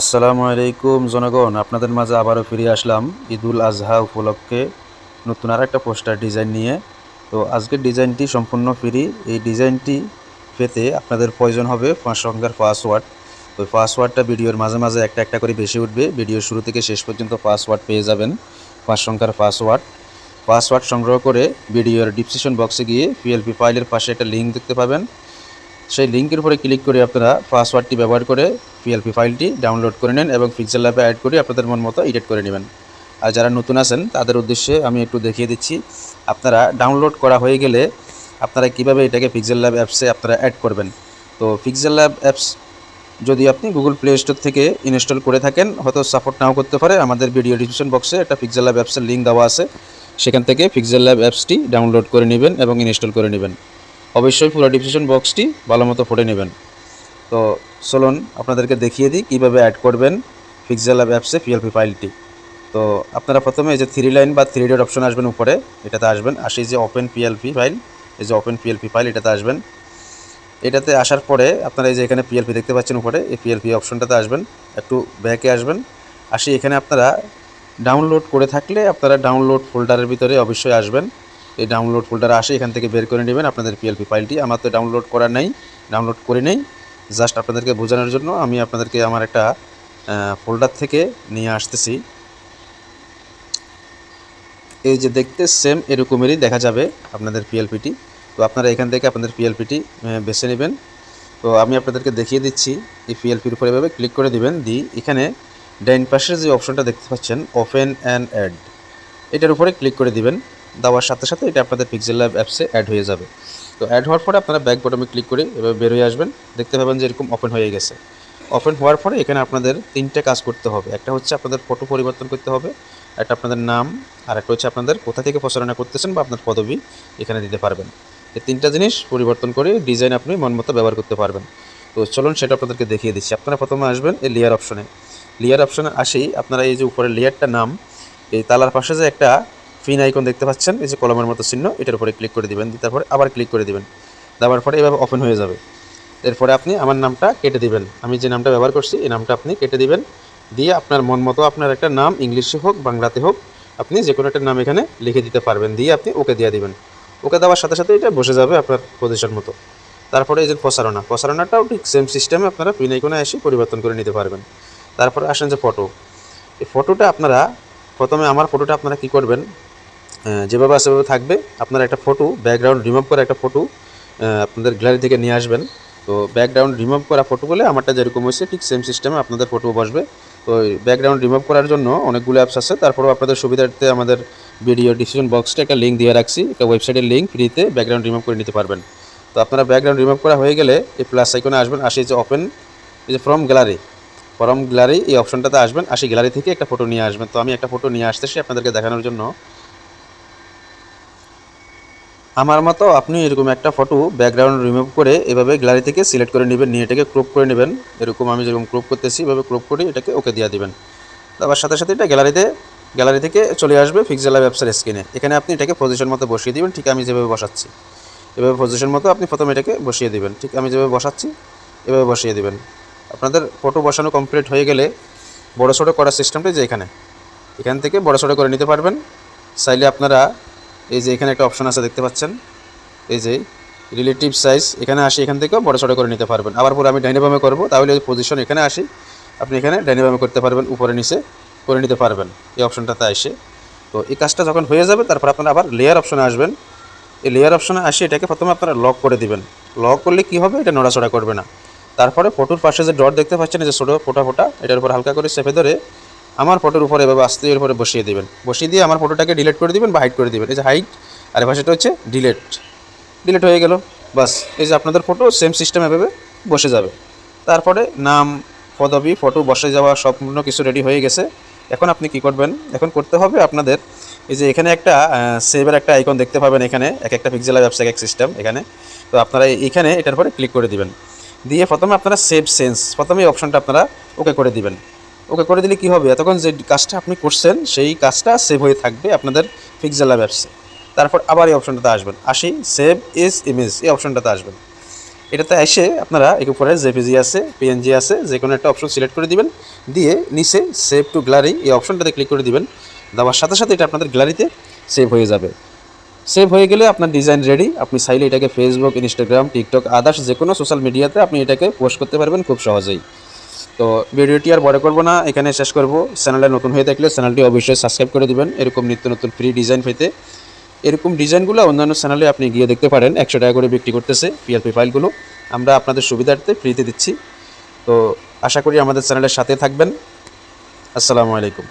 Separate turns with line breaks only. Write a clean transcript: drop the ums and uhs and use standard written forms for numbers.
আসসালামু আলাইকুম জনগণ, আপনাদের মাঝে আবারও ফিরে আসলাম ঈদুল আজহা উপলক্ষে নতুন আর একটা পোস্টার ডিজাইন নিয়ে। তো আজকের ডিজাইনটি সম্পূর্ণ ফ্রি। এই ডিজাইনটি পেতে আপনাদের প্রয়োজন হবে 5 সংখ্যার পাসওয়ার্ড। তো পাসওয়ার্ডটা ভিডিওর মাঝে মাঝে একটা একটা করে বেশি উঠবে। ভিডিওর শুরু থেকে শেষ পর্যন্ত পাসওয়ার্ড পেয়ে যাবেন, 5 সংখ্যার পাসওয়ার্ড সংগ্রহ করে ভিডিওর ডিসক্রিপশন বক্সে গিয়ে পিএলপি ফাইলের পাশে একটা লিঙ্ক দেখতে পাবেন। সেই লিঙ্কের উপরে ক্লিক করে আপনারা পাসওয়ার্ডটি ব্যবহার করে পিএলপি ফাইলটি ডাউনলোড করে নেন এবং পিক্সেল ল্যাবে অ্যাড করে আপনাদের মন মতো এডিট করে নেবেন। আর যারা নতুন আছেন তাদের উদ্দেশ্যে আমি একটু দেখিয়ে দিচ্ছি, আপনারা ডাউনলোড করা হয়ে গেলে আপনারা কিভাবে এটাকে পিক্সেল ল্যাব অ্যাপসে আপনারা অ্যাড করবেন। তো পিক্সেল ল্যাব অ্যাপস যদি আপনি গুগল প্লে স্টোর থেকে ইনস্টল করে থাকেন, হয়তো সাপোর্ট নাও করতে পারে, আমাদের ভিডিও ডিসক্রিপশন বক্সে একটা পিক্সেল ল্যাব অ্যাপসের লিঙ্ক দেওয়া আছে, সেখান থেকে পিক্সেল ল্যাব অ্যাপসটি ডাউনলোড করে নেবেন এবং ইনস্টল করে নেবেন। অবশ্যই পুরো ডিসক্রিপশন বক্সটি ভালো মতো পড়ে নেবেন। তো চলুন আপনাদেরকে দেখিয়ে দিই কীভাবে অ্যাড করবেন পিক্সেল ল্যাব অ্যাপসে পিএলপি ফাইলটি। তো আপনারা প্রথমে এই যে 3 লাইন বা 3 ডট অপশন আসবেন উপরে, এটাতে আসবেন। আসি যে ওপেন পিএলপি ফাইল, এই যে ওপেন পিএলপি ফাইল এটাতে আসবেন। এটাতে আসার পরে আপনারা এই যে এখানে পিএলপি দেখতে পাচ্ছেন উপরে, এই পিএলপি অপশনটাতে আসবেন, একটু ব্যাকে আসবেন। আসি এখানে আপনারা ডাউনলোড করে থাকলে আপনারা ডাউনলোড ফোল্ডারের ভিতরে অবশ্যই আসবেন। এই ডাউনলোড ফোল্ডারে আসে এখান থেকে বের করে নেবেন আপনাদের পিএলপি ফাইলটি। আমার তো ডাউনলোড করা নেই, ডাউনলোড করে নেই, জাস্ট আপনাদেরকে বোঝানোর জন্য আমি আপনাদেরকে আমার একটা ফোল্ডার থেকে নিয়ে আসতেছি। এই যে দেখতে সেম এরকমেরই দেখা যাবে আপনাদের পিএলপিটি। তো আপনারা এখান থেকে আপনাদের পিএলপিটি বেছে নেবেন। তো আমি আপনাদেরকে দেখিয়ে দিচ্ছি, এই পিএলপির উপরে এভাবে ক্লিক করে দিবেন। এখানে ডাইন পাশের যে অপশনটা দেখতে পাচ্ছেন ওপেন অ্যান্ড অ্যাড, এটার উপরে ক্লিক করে দিবেন। দেওয়ার সাথে সাথে এটা আপনাদের পিক্সেল ল্যাব অ্যাপসে অ্যাড হয়ে যাবে। তো অ্যাড হওয়ার পরে আপনারা ব্যাক বটমে ক্লিক করে এভাবে বের হয়ে আসবেন, দেখতে পাবেন যে এরকম ওপেন হয়ে গেছে। ওপেন হওয়ার পরে এখানে আপনাদের 3টে কাজ করতে হবে। একটা হচ্ছে আপনাদের ফটো পরিবর্তন করতে হবে, একটা আপনাদের নাম, আর একটা হচ্ছে আপনাদের কোথা থেকে প্রচারণা করতেছেন বা আপনার পদবি এখানে দিতে পারবেন। এই 3টা জিনিস পরিবর্তন করে ডিজাইন আপনি মন মতো ব্যবহার করতে পারবেন। তো চলুন সেটা আপনাদেরকে দেখিয়ে দিচ্ছি। আপনারা প্রথমে আসবেন এই লেয়ার অপশনে। লেয়ার অপশনে আসেই আপনারা এই যে উপরে লেয়ারটা নাম, এই তালার পাশে যে একটা ফিন আইকন দেখতে পাচ্ছেন, এই যে কলমের মতো চিহ্ন, এটার উপরে ক্লিক করে দিবেন। তারপরে আবার ক্লিক করে দিবেন, দেওয়ার পরে এভাবে ওপেন হয়ে যাবে। এরপরে আপনি আমার নামটা কেটে দিবেন, আমি যে নামটা ব্যবহার করছি এই নামটা আপনি কেটে দিবেন। দিয়ে আপনার মন মতো আপনার একটা নাম, ইংলিশে হোক বাংলাতে হোক, আপনি যে কোনো একটা নাম এখানে লিখে দিতে পারবেন। দিয়ে আপনি ওকে দিয়ে দিবেন। ওকে দেওয়ার সাথে সাথে এটা বসে যাবে আপনার পজিশন মতো। তারপরে এই যে প্রসারণাটাও ঠিক সেম সিস্টেমে আপনারা পিন আইকনে এসে পরিবর্তন করে নিতে পারবেন। তারপরে আসেন যে ফটো, এই ফটোটা আপনারা প্রথমে আমার ফটোটা আপনারা কী করবেন, যেভাবে আছে সেভাবে থাকবে। আপনারা একটা ফটো ব্যাকগ্রাউন্ড রিমুভ করে একটা ফটো আপনাদের গ্যালারি থেকে নিয়ে আসবেন। তো ব্যাকগ্রাউন্ড রিমুভ করা ফটো বলে আমারটা যেরকম হয়েছে ঠিক সেম সিস্টেমে আপনাদের ফটো বসবে। তো ব্যাকগ্রাউন্ড রিমুভ করার জন্য অনেকগুলো অ্যাপস আছে, তারপরেও আপনাদের সুবিধার্থে আমাদের ভিডিও ডিসক্রিপশন বক্সটা একটা লিঙ্ক দিয়ে রাখছি, একটা ওয়েবসাইটের লিঙ্ক, ফ্রিতে ব্যাকগ্রাউন্ড রিমুভ করে নিতে পারবেন। তো আপনারা ব্যাকগ্রাউন্ড রিমুভ করা হয়ে গেলে এই প্লাস আইকনে আসবেন, আসি যে ওপেন, এই যে ফ্রম গ্যালারি এই অপশনটাতে আসবেন। আসি গ্যালারি থেকে একটা ফটো নিয়ে আসবেন। তো আমি একটা ফটো নিয়ে আসতেছি আপনাদেরকে দেখানোর জন্য। আমার মতো আপনি এরকম একটা ফটো ব্যাকগ্রাউন্ড রিমুভ করে এভাবে গ্যালারি থেকে সিলেক্ট করে নেবেন, নিয়ে এটাকে ক্রপ করে নেবেন। এরকম আমি যেরকম ক্রপ করতেছি এভাবে ক্রপ করে এটাকে ওকে দিয়ে দিবেন। তারপর সাথে সাথে এটা গ্যালারি থেকে চলে আসবে পিক্সেল ল্যাব অ্যাপসের স্ক্রিনে। এখানে আপনি এটাকে পজিশন মতো বসিয়ে দিবেন, ঠিক আমি যেভাবে বসাচ্ছি এভাবে পজিশন মতো আপনি প্রথমে এটাকে বসিয়ে দিবেন, ঠিক আমি যেভাবে বসাচ্ছি এভাবে বসিয়ে দিবেন। আপনাদের ফটো বসানো কমপ্লিট হয়ে গেলে বড়ো ছোটো করার সিস্টেমটা যে এখান থেকে বড়ো ছোটো করে নিতে পারবেন। চাইলে আপনারা এই যে এখানে একটা অপশন আছে দেখতে পাচ্ছেন, এই যে রিলেটিভ সাইজ, এখানে আসি এখান থেকেও বড়ো ছোটো করে নিতে পারবেন। আবার পুরো আমি ডাইনাবামে করবো, তাহলে ওই পজিশন এখানে আসি, আপনি এখানে ডাইনাবামে করতে পারবেন, উপরে নিচে করে নিতে পারবেন এই অপশনটাতে আসে। তো এই কাজটা যখন হয়ে যাবে তারপর আপনারা আবার লেয়ার অপশনে আসবেন। এই লেয়ার অপশনে আসি এটাকে প্রথমে আপনারা লক করে দিবেন। লক করলে কি হবে, এটা নড়াচড়া করবে না। তারপরে ফটোর পাশে যে ডট দেখতে পাচ্ছেন, এই যে ছোটো ফোটা, এটার উপর হালকা করে চেপে ধরে আমার ফটোর উপরে এভাবে আস্তে এর উপরে বসিয়ে দিবেন। বসিয়ে দিয়ে আমার ফটোটাকে ডিলিট করে দিবেন বা হাইড করে দিবেন। এই যে হাইড, আর এই পাশেটা হচ্ছে ডিলিট হয়ে গেল। বাস, এই যে আপনাদের ফটো সেম সিস্টেম এভাবে বসে যাবে। তারপরে নাম, পদবি, ফটো বসে যাওয়া সম্পূর্ণ কিছু রেডি হয়ে গেছে। এখন আপনি কি করবেন, এখন করতে হবে আপনাদের এই যে এখানে একটা সেভের একটা আইকন দেখতে পাবেন, এখানে এক একটা পিক্সেল ল্যাব অ্যাপস এক সিস্টেম এখানে। তো আপনারা এখানে এটার পরে ক্লিক করে দিবেন। দিয়ে প্রথমে আপনারা সেভ চেঞ্জ, প্রথমে এই অপশনটা আপনারা ওকে করে দিবেন। ওকে করে দিলে কি হবে, এতক্ষণ যে কাজটা আপনি করছেন সেই কাজটা সেভ হয়ে থাকবে আপনাদের পিক্সেল ল্যাব অ্যাপসে। তারপর আবার এই অপশনটাতে আসবেন, আসি সেভ ইজ ইমেজ এই অপশনটাতে আসবেন। এটাতে এসে আপনারা এর উপরে জেপিজি আছে, পিএনজি আছে, যে কোনো একটা অপশন সিলেক্ট করে দিবেন, দিয়ে নিচে সেভ টু গ্যালারি এই অপশনটাতে ক্লিক করে দিবেন। দেওয়ার সাথে সাথে এটা আপনাদের গ্যালারিতে সেভ হয়ে যাবে। সেভ হয়ে গেলে আপনার ডিজাইন রেডি। আপনি চাইলে এটাকে ফেসবুক, ইনস্টাগ্রাম, টিকটক, আদার্স যে কোনো সোশ্যাল মিডিয়াতে আপনি এটাকে পোস্ট করতে পারবেন খুব সহজেই। তো ভিডিওটি আর বড় করব না, এখানে শেষ করব। চ্যানেলে নতুন হয়ে থাকলে চ্যানেলটি অবশ্যই সাবস্ক্রাইব করে দিবেন এরকম নিত্য নতুন ফ্রি ডিজাইন পেতে। এরকম ডিজাইনগুলো অন্যান্য চ্যানেলে আপনি গিয়ে দেখতে পারেন, 100 টাকা করে বিক্রি করতেছে পিএলপি ফাইলগুলো। আমরা আপনাদের সুবিধার্থে ফ্রিতে দিচ্ছি। তো আশা করি আমাদের চ্যানেলের সাথে থাকবেন। আসসালামু আলাইকুম।